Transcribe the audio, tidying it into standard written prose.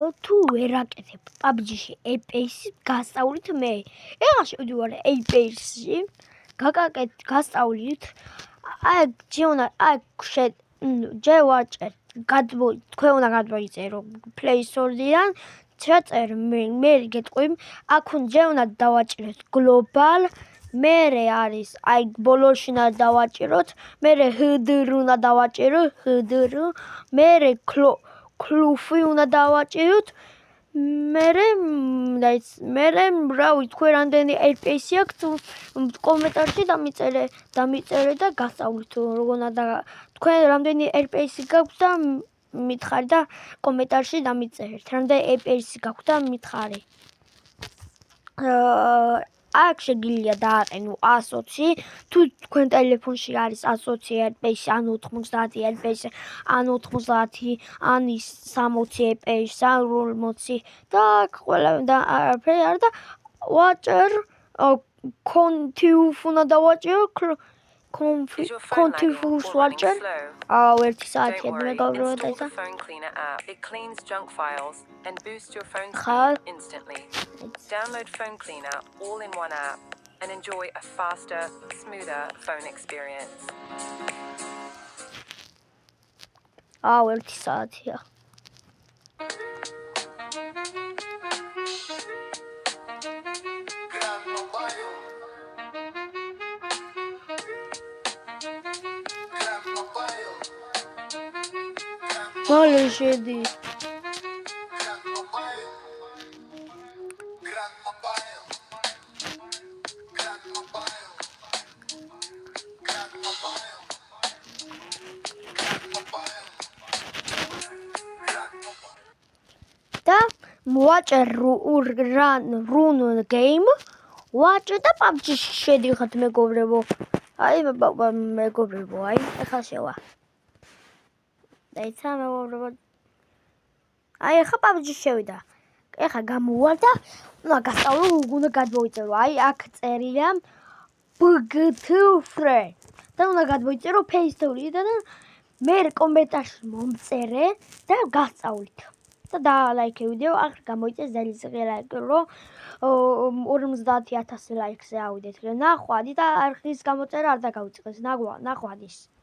თუ ვერ აკეთებ PUBG-ში Apex-ი გასწავლით მე. ეხლა შევდივარ Apex-ში, გასწავლით. აი ჯეონა, აი ჯერ ვაჭერ, თქვენ უნდა გადმოიწერო Play Store-დან, ჩაწერ მე გეტყვი, აქ ჯერ უნდა დავაჭიროთ Global, მერე არის, აი ბოლოში უნდა დავაჭიროთ, მერე HDR უნდა დავაჭიროთ, HDR, მერე კლუფი უნდა დავაჭიროთ, მერე რავი, თქვენ რამდენი Apex-ი აქვთ, კომენტარში დამიწერე და გასწავლით როგორ უნდა თქვენ რამდენი Apex-ი გაქვთ და მითხარი და კომენტარში დამიწერეთ, რამდენი Apex-ი გაქვთ და მითხარი. აქ შეგიძლია დააყენო 120, თუ თქვენ ტელეფონში არის 120 Apex, ან 90 Apex, ან 90, ან 60 Apex, ან 40 და აქ ყველა და არაფერი არ და ვაჭერ კონტიუს უნდა დავაჭირო, კონტიუს ვაჭერ. ერთი საათია მეგობრებო და ისა. Download Phone Cleaner all in one app and enjoy a faster, smoother phone experience. ერთი საათია. მალე შედი. და ვაჭერ run game, ვაჭერ და PUBG-ში შედიხართ მეგობრებო. აი მეგობრებო, აი ახლა შევა. და ისა მეგობრებო. აი ახლა PUBG-ში შევიდა. ახლა გამოვარ და უნდა გასწავლო, უნდა გადმოიწერო. აი აქ წერია BGT-free. და უნდა გადმოიწერო Play Store-დან და მე კომენტარში მომწერე და გასწავლით. და დალაიქე ვიდეო, აქ გამოიწეს ძალიან ლაიქი, რომ 50,000 ლაიქზე ავიდეთ. ნახვადი და არხის გამოწერა არ დაგავიწყეს. ნახვადის.